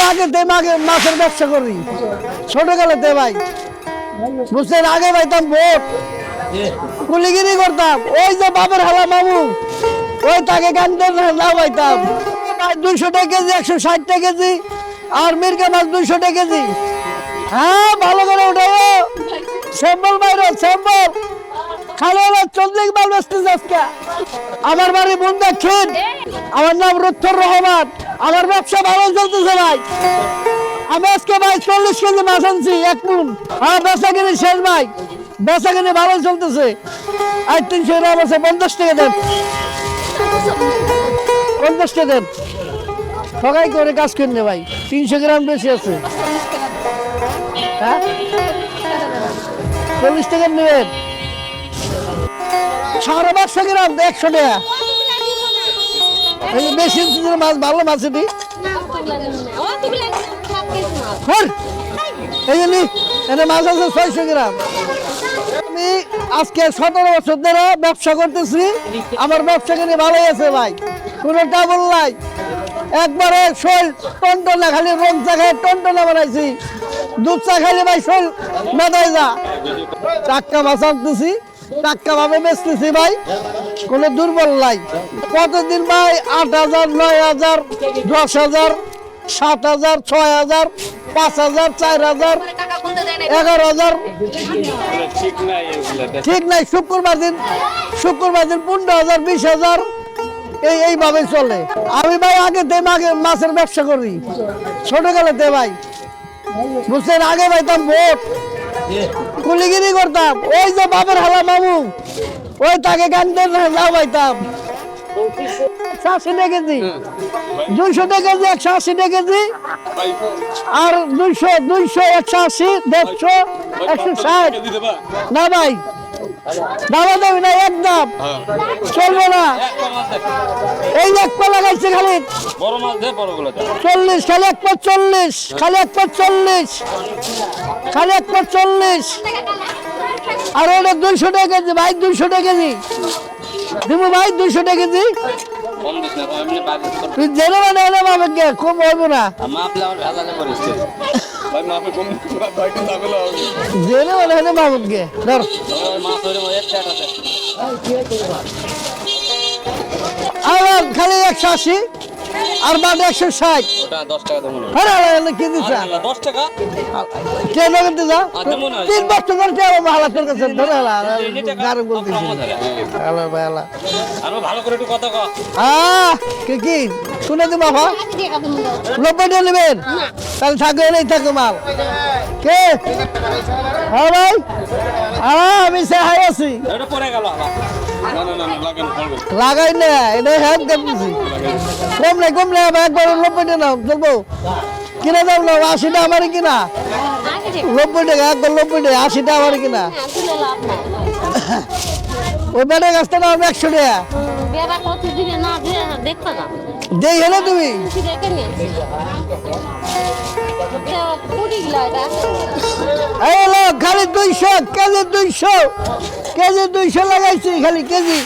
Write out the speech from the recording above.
আগে মাছের ব্যবসা করি ছোটকালেতে ভাই, বুঝছেন। আগে পাইতাম ভোট, কুলিগিরি করতাম, ওই যে বাপের হালা মামু, ওই তাকে গান্ধের না পাইতাম। 200 টাকা কেজি, 160 টাকা কেজি, আর মির্গা মাছ 200 টাকা কেজি। হ্যাঁ, ভালো করে উঠাবো, স্যাম্বল বাইরে স্যাম্বল খালি হলো 40 মাল বেচতেছে আজকে। আমার বাড়ি বুন্দাক্ষীর, আমার নাম রুত্তর রহমান, আমার ব্যবসা ভালো চলতেছে ভাই। আমি আজকে ভাই 40 কেজি মাছ আনছি, 1 মণ। হ্যাঁ, বেচা কিনি শেষ ভাই, বেচা কিনি ভালো চলতেছে। আর 300 গ্রাম আছে, 50 টাকা দেন, 50 টাকা দেন, ঠকাই করে কাজ কিনে ভাই। 300 গ্রাম বেশি আছে। হ্যাঁ, 40 টাকা নেবেন। 500 গ্রাম 100 টাকা। বেশি মাছ, ভালো মাছ এটি। মাছ আছে 600 গ্রাম। আমি আজকে 17 বছর ধরে ব্যবসা করতেছি, আমার ব্যবসা কিনে ভালোই আছে ভাই, কোনো টাবল নাই। একবারে শৈল টনটনা, খালি রং চা খাই টনটনা বানাইছি, দুধ চা খাইলে ভাই শৈল মেদাই যা। টাটকা মাছ আনতেছি, টাটকা ভাবে বেচতেছি ভাই, কোনো দুর্বল নাই। কতদিন ভাই 8,000, 9,000, 10,000, 7,000, 6,000, 5,000, 4,000, 11,000, ঠিক নাই। শুক্রবার দিন 15,000, 20,000, এইভাবে চলে। আমি ভাই আগে মাছের ব্যবসা করি ছোটকালেতে ভাই, বুঝছেন। আগে পাইতাম ভোট, কুলিগিরি করতাম, ওই যে বাপের হালা মামু, ওই তাকে গান্ধের না পাইতাম। 180 টাকা কেজি, 200 টাকা কেজি, 180 টাকা কেজি, আর 200, 180, 150, 160 না ভাই, দাবা দেবে না, একদম চলবে না। এই এক পা লাগাইছে খালি 40, খালি 1 পা 40, খালি 1 পা 40, খালি 1 পা 40, আর ওটা 200 টাকা কেজি ভাই, 200 টাকা কেজি দিব ভাই, 200 টাকা কেজি। তুই জেনে মানে এনে পাবে কে, কম হইব না, জেনে মানে এনে পাবে কে। ধর আর খালি 180, আর বাদ 160। কি দিচ্ছ? 10 টাকা কেন করতে যা 3 বছর ধরে ভালো তোর কাছে ধরে গাড়ি বলতেছি। হ্যালো ভাই, হ্যালো, আরো ভালো করে একটু কথা কও। কি শুনে দি বাবা, 90 টাকা নেবেন? তাহলে থাকবে, নেই থাকবে মাল। কে? হ্যাঁ ভাই, আমি হাই আছি। এটা পড়ে গেল। না লাগান পড়বে, লাগাই না, এটা হ্যাঁ দেখতেছি। কম নাই একবার 90 টাকা নাও, চলবো কিনা দাম নাও। 80 টাকা আমার কিনা, 90 টাকা, একবার 90 টাকা, 80 টাকা আমার কিনা। ওই বেটার গাছটা নাও 100 টাকা। দেই হলো তুমি খালি 200 কেজি, 200 কেজি, 200 লাগাইছি খালি কেজি।